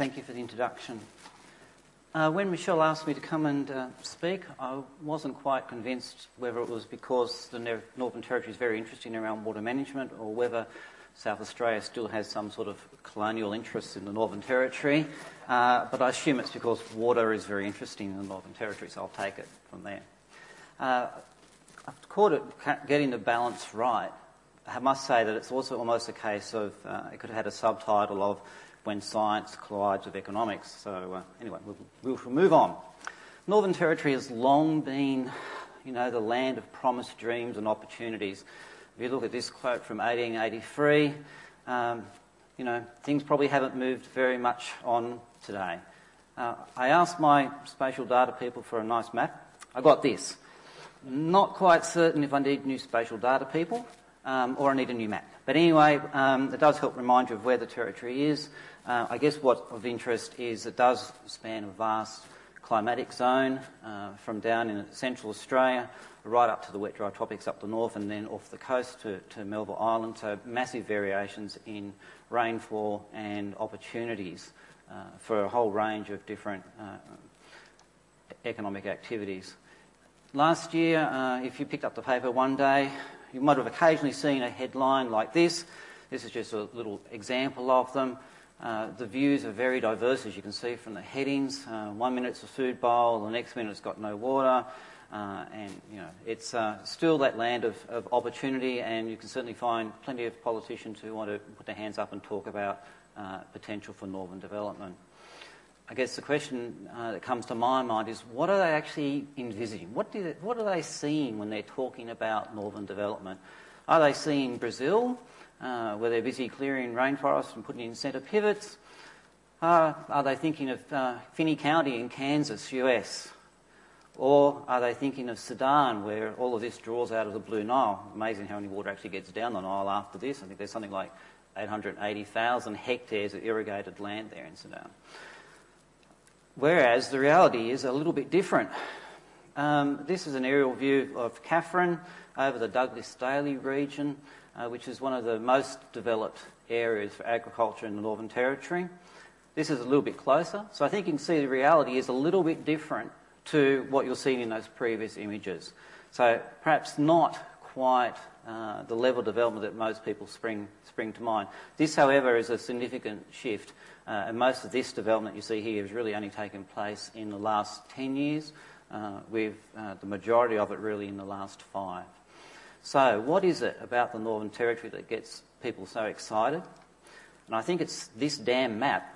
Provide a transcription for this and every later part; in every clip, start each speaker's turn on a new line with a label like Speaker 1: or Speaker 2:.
Speaker 1: Thank you for the introduction. When Michelle asked me to come and speak, I wasn't quite convinced whether it was because the Northern Territory is very interesting around water management or whether South Australia still has some sort of colonial interest in the Northern Territory. But I assume it's because water is very interesting in the Northern Territory, so I'll take it from there. I've called it getting the balance right. I must say that it's also almost a case of, it could have had a subtitle of When Science Collides with Economics. So anyway, we'll move on. Northern Territory has long been, the land of promised dreams and opportunities. If you look at this quote from 1883, things probably haven't moved very much on today. I asked my spatial data people for a nice map. I got this. Not quite certain if I need new spatial data people or I need a new map. But anyway, it does help remind you of where the territory is. I guess what of interest is it does span a vast climatic zone from down in central Australia right up to the wet dry tropics up the north and then off the coast to Melville Island. So massive variations in rainfall and opportunities for a whole range of different economic activities. Last year, if you picked up the paper one day, you might have occasionally seen a headline like this. This is just a little example of them. The views are very diverse, as you can see from the headings. 1 minute it's a food bowl, the next minute it's got no water, it's still that land of opportunity, and you can certainly find plenty of politicians who want to put their hands up and talk about potential for northern development. I guess the question that comes to my mind is, what are they actually envisaging? What are they seeing when they're talking about northern development? Are they seeing Brazil, where they're busy clearing rainforests and putting in centre pivots? Are they thinking of Finney County in Kansas, US? Or are they thinking of Sudan, where all of this draws out of the Blue Nile? Amazing how many water actually gets down the Nile after this. I think there's something like 880,000 hectares of irrigated land there in Sudan. Whereas the reality is a little bit different. This is an aerial view of Katherine over the Douglas-Daly region, which is one of the most developed areas for agriculture in the Northern Territory. This is a little bit closer, so I think you can see the reality is a little bit different to what you're seeing in those previous images. So perhaps not quite the level of development that most people spring to mind. This, however, is a significant shift. And most of this development you see here has really only taken place in the last 10 years, with the majority of it really in the last 5. So what is it about the Northern Territory that gets people so excited? And I think it's this damn map,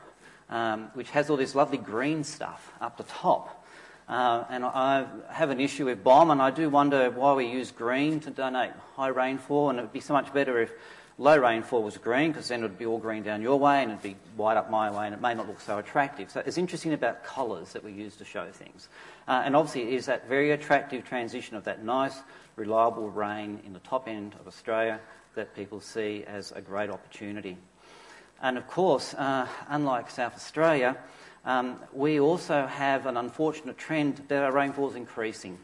Speaker 1: which has all this lovely green stuff up the top. And I have an issue with BOM, and I do wonder why we use green to denote high rainfall, and it would be so much better if low rainfall was green, because then it would be all green down your way and it would be white up my way, and it may not look so attractive. So it's interesting about colours that we use to show things. And obviously it is that very attractive transition of that nice, reliable rain in the top end of Australia that people see as a great opportunity. And of course, unlike South Australia, we also have an unfortunate trend that our rainfall is increasing.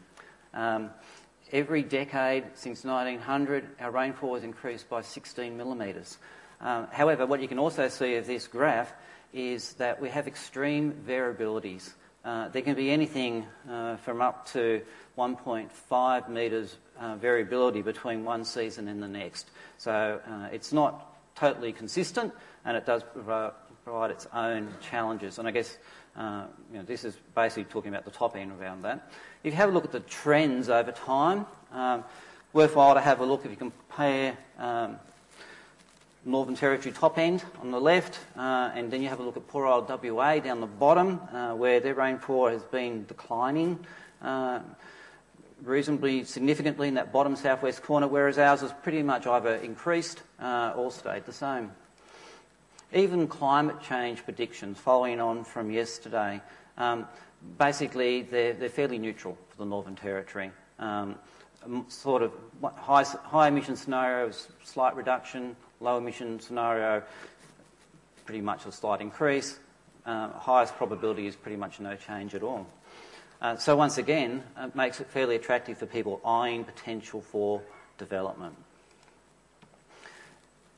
Speaker 1: Every decade since 1900, our rainfall has increased by 16 millimetres. However, what you can also see of this graph is that we have extreme variabilities. There can be anything from up to 1.5 metres variability between one season and the next. So it's not totally consistent, and it does provide its own challenges. And I guess this is basically talking about the top end around that. If you have a look at the trends over time, worthwhile to have a look if you compare Northern Territory top end on the left, and then you have a look at poor old WA down the bottom, where their rainfall has been declining reasonably significantly in that bottom southwest corner, whereas ours has pretty much either increased or stayed the same. Even climate change predictions, following on from yesterday, basically they're fairly neutral for the Northern Territory. Sort of high emission scenario, slight reduction, low emission scenario, pretty much a slight increase. Highest probability is pretty much no change at all. So once again, it makes it fairly attractive for people eyeing potential for development.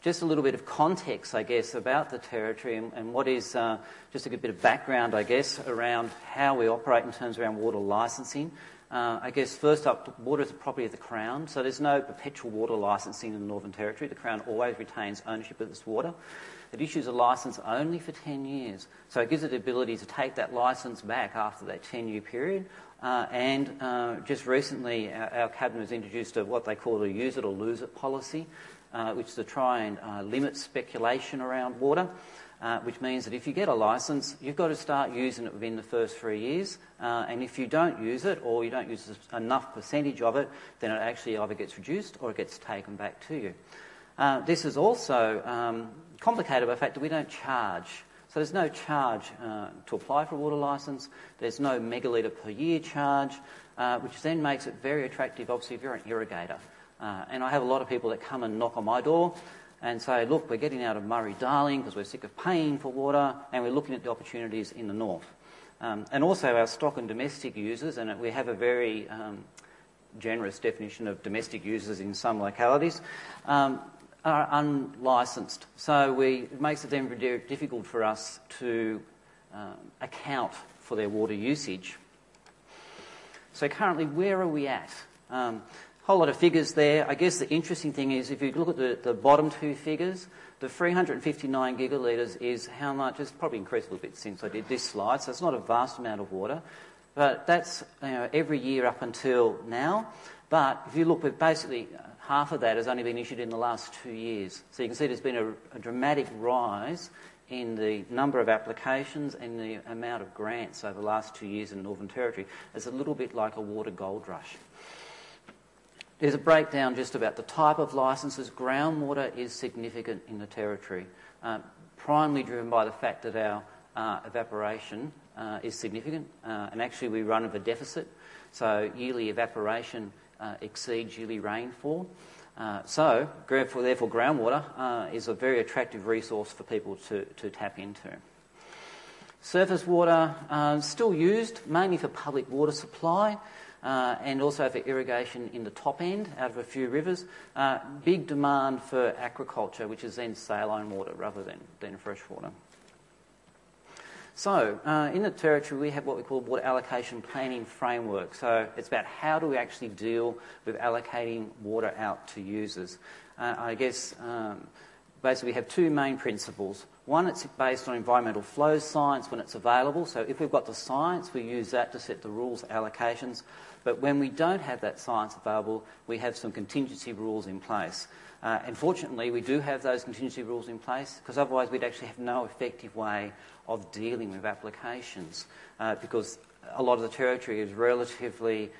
Speaker 1: just a little bit of context, I guess, about the territory and what is just a good bit of background, I guess, around how we operate in terms around water licensing. I guess first up, water is the property of the Crown, so there's no perpetual water licensing in the Northern Territory. The Crown always retains ownership of this water. It issues a licence only for 10 years, so it gives it the ability to take that licence back after that 10-year period. Just recently, our Cabinet has introduced what they call a use it or lose it policy, which is to try and limit speculation around water. Which means that if you get a licence, you've got to start using it within the first 3 years, and if you don't use it or you don't use enough percentage of it, then it actually either gets reduced or it gets taken back to you. This is also complicated by the fact that we don't charge. So there's no charge to apply for a water licence. There's no megalitre per year charge, which then makes it very attractive, obviously, if you're an irrigator. And I have a lot of people that come and knock on my door and say, look, we're getting out of Murray-Darling because we're sick of paying for water and we're looking at the opportunities in the north. And also our stock and domestic users, and we have a very generous definition of domestic users in some localities, are unlicensed. So it makes it then very difficult for us to account for their water usage. So currently, where are we at? Whole lot of figures there. I guess the interesting thing is if you look at the bottom two figures, the 359 gigalitres is how much. It's probably increased a little bit since I did this slide, so it's not a vast amount of water. But that's every year up until now. But if you look at basically half of that has only been issued in the last 2 years. So you can see there's been a dramatic rise in the number of applications and the amount of grants over the last 2 years in the Northern Territory. It's a little bit like a water gold rush. There's a breakdown just about the type of licences. Groundwater is significant in the Territory, primarily driven by the fact that our evaporation is significant, and actually we run with a deficit, so yearly evaporation exceeds yearly rainfall. So therefore groundwater is a very attractive resource for people to tap into. Surface water still used mainly for public water supply, and also for irrigation in the top end out of a few rivers. Big demand for aquaculture, which is then saline water rather than fresh water. So in the Territory we have what we call water allocation planning framework. So it's about how do we actually deal with allocating water out to users. I guess basically we have two main principles. One, it's based on environmental flow science when it's available. So if we've got the science, we use that to set the rules, allocations. But when we don't have that science available, we have some contingency rules in place. Unfortunately, we do have those contingency rules in place because otherwise we'd actually have no effective way of dealing with applications because a lot of the Territory is relatively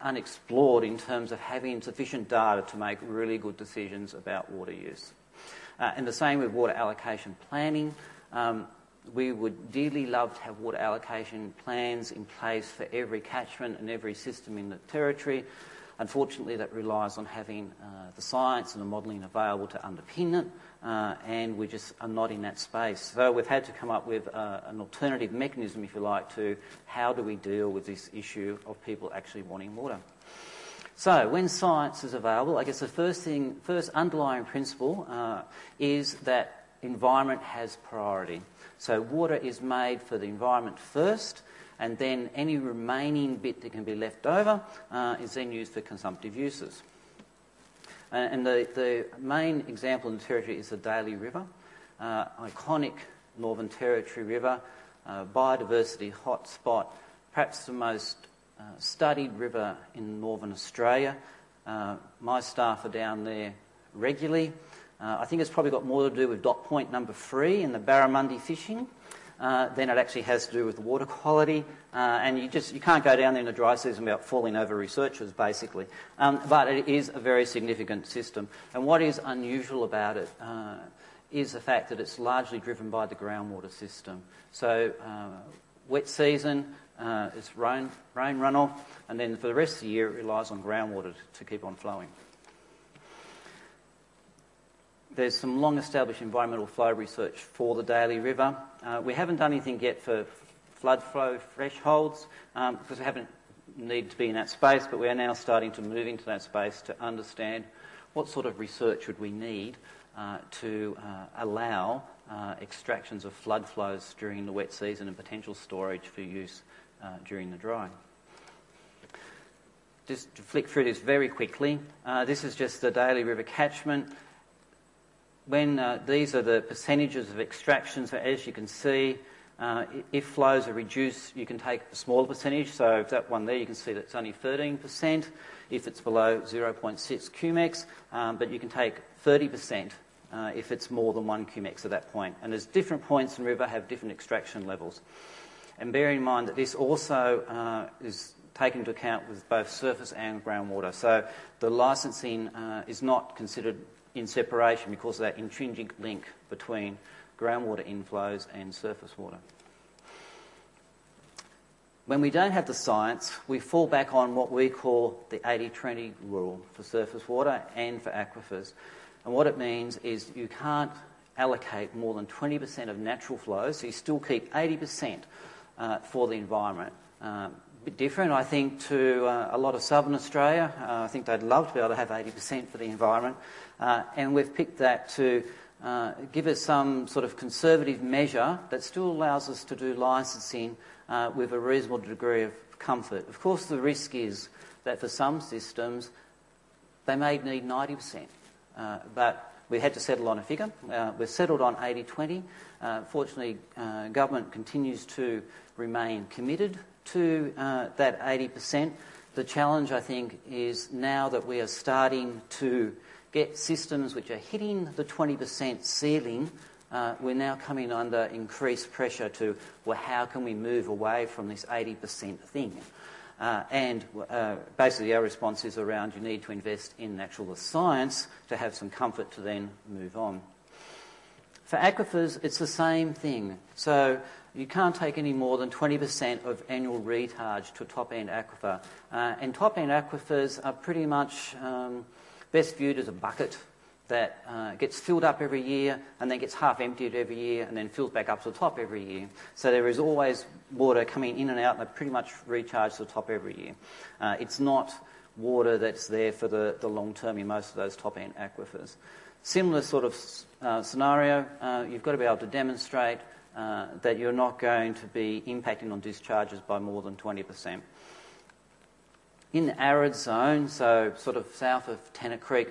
Speaker 1: unexplored in terms of having sufficient data to make really good decisions about water use. And the same with water allocation planning. We would dearly love to have water allocation plans in place for every catchment and every system in the Territory. Unfortunately, that relies on having the science and the modelling available to underpin it, and we just are not in that space. So we've had to come up with an alternative mechanism, if you like, to how do we deal with this issue of people actually wanting water. So when science is available, I guess the first underlying principle is that environment has priority. So water is made for the environment first, and then any remaining bit that can be left over is then used for consumptive uses. And the main example in the Territory is the Daly River, iconic Northern Territory river, biodiversity hotspot, perhaps the most studied river in Northern Australia. My staff are down there regularly. I think it's probably got more to do with dot point number 3 in the barramundi fishing than it actually has to do with the water quality. And you can't go down there in the dry season without falling over researchers, basically. But it is a very significant system. And what is unusual about it is the fact that it's largely driven by the groundwater system. So wet season, it's rain runoff, and then for the rest of the year it relies on groundwater to keep on flowing. There's some long-established environmental flow research for the Daly River. We haven't done anything yet for flood flow thresholds because we haven't needed to be in that space, but we are now starting to move into that space to understand what sort of research would we need to allow extractions of flood flows during the wet season and potential storage for use during the dry. Just to flick through this very quickly, this is just the Daly River catchment. When these are the percentages of extractions, as you can see, if flows are reduced, you can take a smaller percentage. So that one there, you can see that's only 13%. If it's below 0.6 cumex, but you can take 30% if it's more than 1 cumex at that point. And there's different points in the river have different extraction levels. And bear in mind that this also is taken into account with both surface and groundwater. So the licensing is not considered in separation because of that intrinsic link between groundwater inflows and surface water. When we don't have the science, we fall back on what we call the 80-20 rule for surface water and for aquifers. And what it means is you can't allocate more than 20% of natural flows, so you still keep 80% for the environment. A bit different, I think, to a lot of southern Australia. I think they'd love to be able to have 80% for the environment. And we've picked that to give us some sort of conservative measure that still allows us to do licensing with a reasonable degree of comfort. Of course, the risk is that for some systems, they may need 90%. But we had to settle on a figure. We've settled on 80-20. Fortunately, government continues to remain committed to that 80%. The challenge, I think, is now that we are starting to get systems which are hitting the 20% ceiling, we're now coming under increased pressure to, well, how can we move away from this 80% thing? And basically our response is around you need to invest in the science to have some comfort to then move on. For aquifers, it's the same thing. So you can't take any more than 20% of annual recharge to a top-end aquifer. And top-end aquifers are pretty much best viewed as a bucket that gets filled up every year and then gets half emptied every year and then fills back up to the top every year. So there is always water coming in and out and they pretty much recharge to the top every year. It's not water that's there for the long term in most of those top-end aquifers. Similar sort of scenario, you've got to be able to demonstrate that you're not going to be impacting on discharges by more than 20%. In the arid zone, so sort of south of Tennant Creek,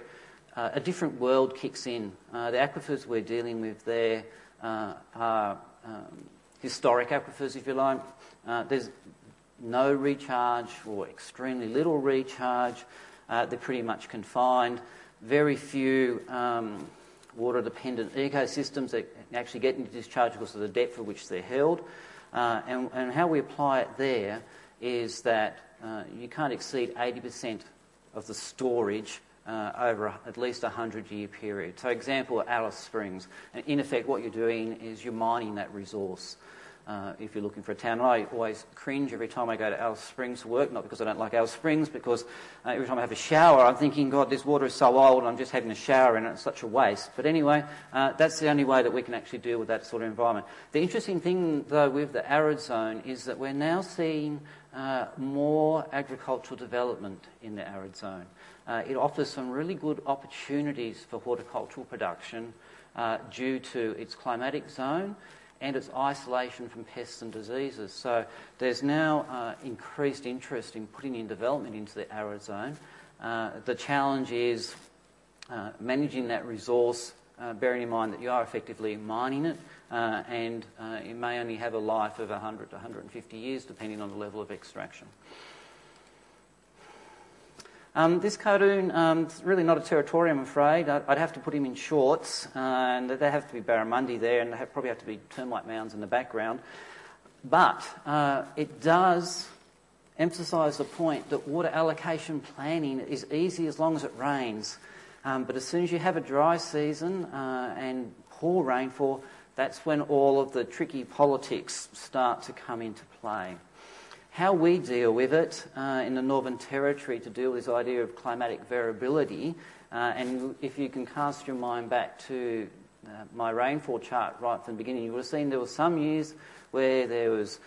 Speaker 1: a different world kicks in. The aquifers we're dealing with there are historic aquifers, if you like. There's no recharge or extremely little recharge. They're pretty much confined. Very few water-dependent ecosystems that actually get into discharge because of the depth at which they're held. And how we apply it there is that you can't exceed 80% of the storage over at least a 100-year period. So example, Alice Springs. And in effect, what you're doing is you're mining that resource if you're looking for a town. And I always cringe every time I go to Alice Springs to work, not because I don't like Alice Springs, because every time I have a shower, I'm thinking, God, this water is so old, I'm just having a shower in it, it's such a waste. But anyway, that's the only way that we can actually deal with that sort of environment. The interesting thing, though, with the arid zone is that we're now seeing more agricultural development in the arid zone. It offers some really good opportunities for horticultural production due to its climatic zone and its isolation from pests and diseases. So there's now increased interest in putting in development into the arid zone. The challenge is managing that resource, bearing in mind that you are effectively mining it, and it may only have a life of 100 to 150 years, depending on the level of extraction. This cartoon is really not a territorium, I'm afraid. I'd have to put him in shorts, and there have to be barramundi there, and there probably have to be termite mounds in the background. But it does emphasise the point that water allocation planning is easy as long as it rains. But as soon as you have a dry season and poor rainfall, that's when all of the tricky politics start to come into play. How we deal with it in the Northern Territory to deal with this idea of climatic variability, and if you can cast your mind back to my rainfall chart right from the beginning, you would have seen there were some years where there was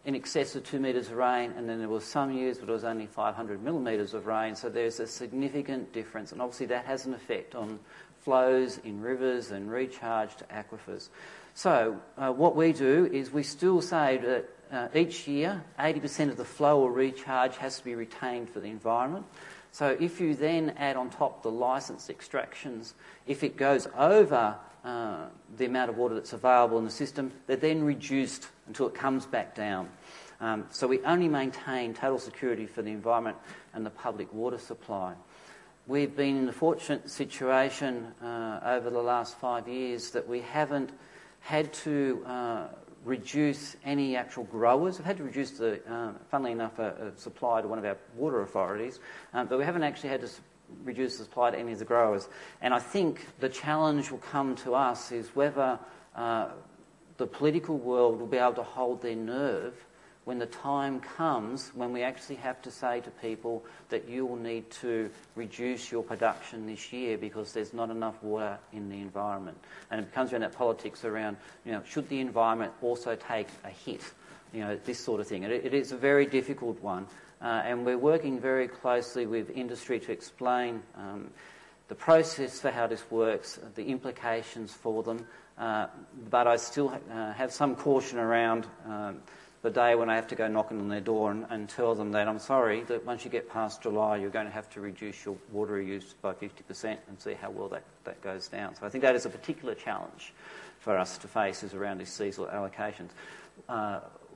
Speaker 1: in excess of 2 metres of rain, and then there were some years where there was only 500 millimetres of rain, so there's a significant difference, and obviously that has an effect on flows in rivers and recharge to aquifers. So what we do is we still say that each year 80% of the flow or recharge has to be retained for the environment. So if you then add on top the licensed extractions, if it goes over the amount of water that's available in the system, they're then reduced until it comes back down. So we only maintain total security for the environment and the public water supply. We've been in the fortunate situation over the last 5 years that we haven't had to reduce any actual growers. We've had to reduce the, funnily enough, a supply to one of our water authorities, but we haven't actually had to reduce the supply to any of the growers. And I think the challenge will come to us is whether the political world will be able to hold their nerve when the time comes when we actually have to say to people that you will need to reduce your production this year because there's not enough water in the environment. And it becomes around that politics around, should the environment also take a hit? This sort of thing. It is a very difficult one. And we're working very closely with industry to explain the process for how this works, the implications for them. But I still have some caution around the day when I have to go knocking on their door and tell them that I'm sorry, that once you get past July, you're going to have to reduce your water use by 50% and see how well that goes down. So I think that is a particular challenge for us to face, is around these seasonal allocations.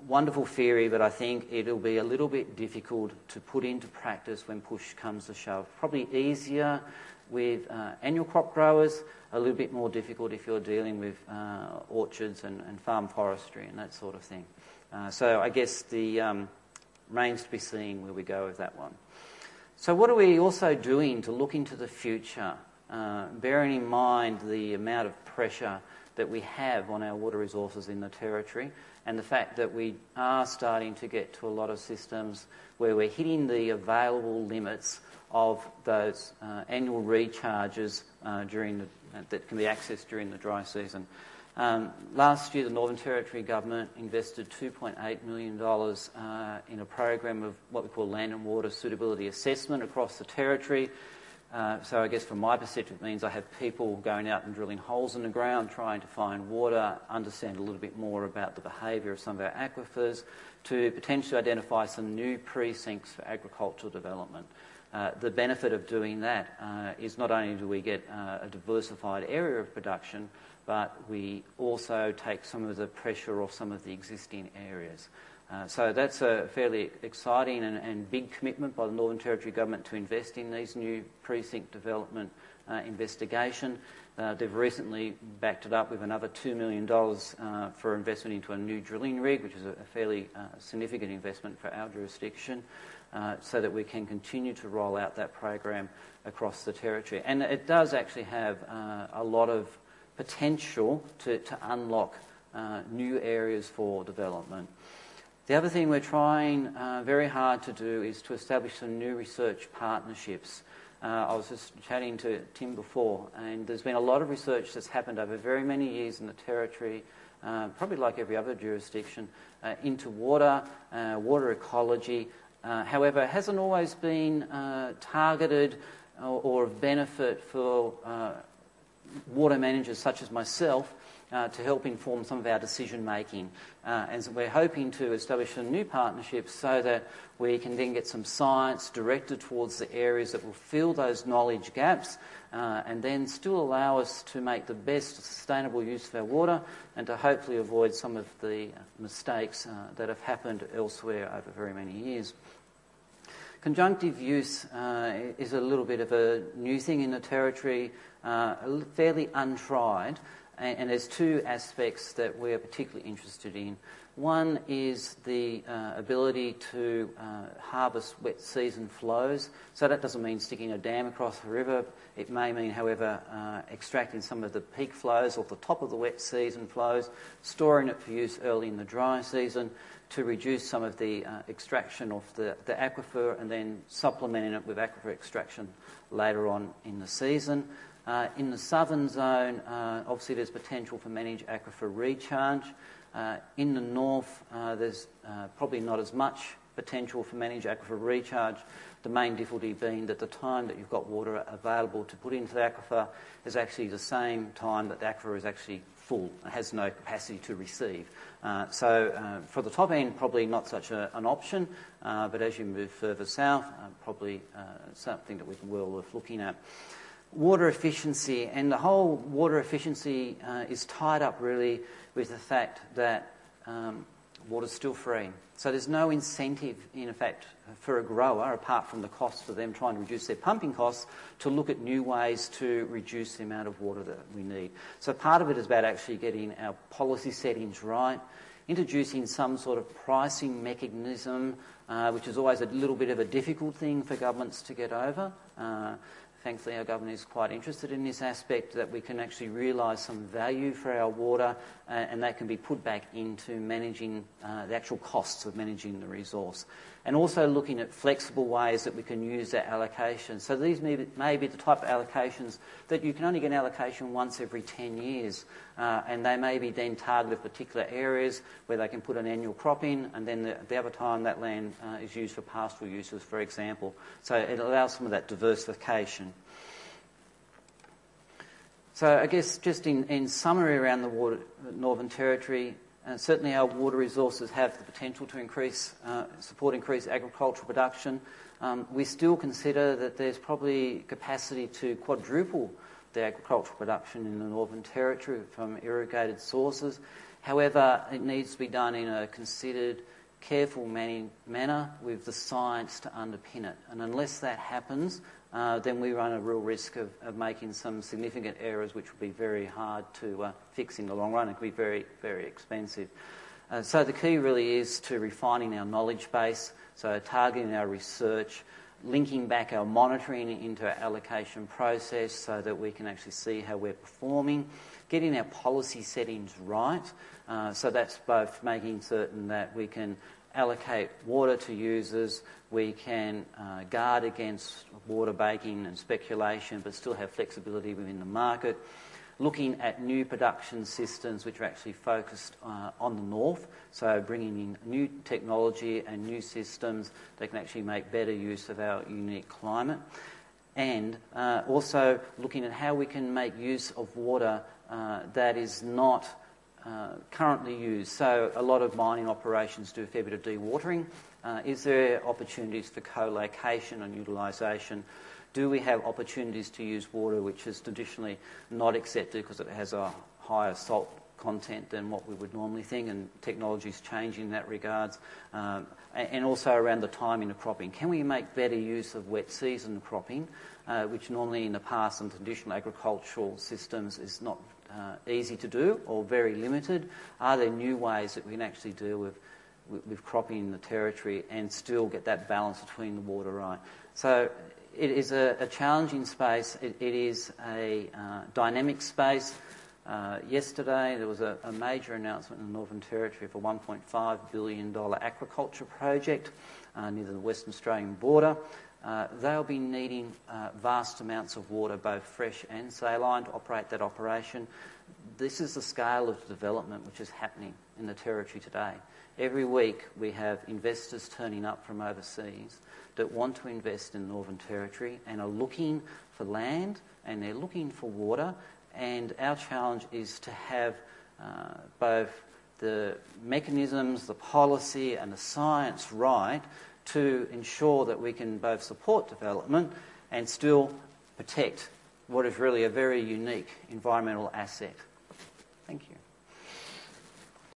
Speaker 1: Wonderful theory, but I think it'll be a little bit difficult to put into practice when push comes to shove. Probably easier with annual crop growers, a little bit more difficult if you're dealing with orchards and farm forestry and that sort of thing. So I guess the remains to be seen where we go with that one. So what are we also doing to look into the future, bearing in mind the amount of pressure that we have on our water resources in the Territory and the fact that we are starting to get to a lot of systems where we're hitting the available limits of those annual recharges that can be accessed during the dry season. Last year, the Northern Territory Government invested $2.8 million in a program of what we call land and water suitability assessment across the Territory. So I guess from my perspective, it means I have people going out and drilling holes in the ground, trying to find water, understand a little bit more about the behaviour of some of our aquifers, to potentially identify some new precincts for agricultural development. The benefit of doing that is not only do we get a diversified area of production, but we also take some of the pressure off some of the existing areas. So that's a fairly exciting and big commitment by the Northern Territory Government to invest in these new precinct development investigation. They've recently backed it up with another $2 million for investment into a new drilling rig, which is a fairly significant investment for our jurisdiction, so that we can continue to roll out that program across the Territory. And it does actually have a lot of potential to unlock new areas for development. The other thing we're trying very hard to do is to establish some new research partnerships. I was just chatting to Tim before, and there's been a lot of research that's happened over very many years in the Territory, probably like every other jurisdiction, into water, water ecology. However, it hasn't always been targeted or of benefit for water managers such as myself to help inform some of our decision making. And so we're hoping to establish some new partnerships so that we can then get some science directed towards the areas that will fill those knowledge gaps and then still allow us to make the best sustainable use of our water and to hopefully avoid some of the mistakes that have happened elsewhere over very many years. Conjunctive use is a little bit of a new thing in the Territory, fairly untried, and there's two aspects that we're particularly interested in. One is the ability to harvest wet season flows. So that doesn't mean sticking a dam across the river. It may mean, however, extracting some of the peak flows off the top of the wet season flows, storing it for use early in the dry season to reduce some of the extraction of the aquifer and then supplementing it with aquifer extraction later on in the season. In the southern zone, obviously there's potential for managed aquifer recharge. In the north, there's probably not as much potential for managed aquifer recharge. The main difficulty being that the time that you've got water available to put into the aquifer is actually the same time that the aquifer is actually full. It has no capacity to receive. So for the top end, probably not such an option, but as you move further south, probably something that we can well worth looking at. Water efficiency, and the whole water efficiency is tied up really with the fact that water's still free. So there's no incentive, in effect, for a grower, apart from the cost for them trying to reduce their pumping costs, to look at new ways to reduce the amount of water that we need. So part of it is about actually getting our policy settings right, introducing some sort of pricing mechanism, which is always a little bit of a difficult thing for governments to get over. Thankfully, our government is quite interested in this aspect, that we can actually realise some value for our water, and that can be put back into managing the actual costs of managing the resource. And also looking at flexible ways that we can use that allocation. So these may be the type of allocations that you can only get an allocation once every 10 years, and they may be then targeted particular areas where they can put an annual crop in, and then the other time that land is used for pastoral uses, for example. So it allows some of that diversification. So I guess just in summary around the Northern Territory, certainly our water resources have the potential to support increased agricultural production. We still consider that there's probably capacity to quadruple the agricultural production in the Northern Territory from irrigated sources. However, it needs to be done in a considered, careful manner with the science to underpin it. And unless that happens, then we run a real risk of making some significant errors, which will be very hard to fix in the long run. It could be very, very expensive. So the key really is to refining our knowledge base, so targeting our research, linking back our monitoring into our allocation process so that we can actually see how we're performing, getting our policy settings right. So that's both making certain that we can allocate water to users, we can guard against water baking and speculation, but still have flexibility within the market. Looking at new production systems which are actually focused on the north, so bringing in new technology and new systems that can actually make better use of our unique climate. And also looking at how we can make use of water that is not currently used. So a lot of mining operations do a fair bit of dewatering. Is there opportunities for co-location and utilisation? Do we have opportunities to use water which is traditionally not accepted because it has a higher salt content than what we would normally think, and technology is changing in that regards? And also around the timing of cropping. Can we make better use of wet season cropping, which normally in the past in traditional agricultural systems is not easy to do or very limited? Are there new ways that we can actually deal with cropping in the territory and still get that balance between the water right? So it is a challenging space. It is a dynamic space. Yesterday there was a major announcement in the Northern Territory for a $1.5 billion aquaculture project near the Western Australian border. They'll be needing vast amounts of water, both fresh and saline, to operate that operation. This is the scale of development which is happening in the Territory today. Every week we have investors turning up from overseas that want to invest in the Northern Territory and are looking for land and they're looking for water, and our challenge is to have both the mechanisms, the policy and the science right to ensure that we can both support development and still protect what is really a very unique environmental asset. Thank you.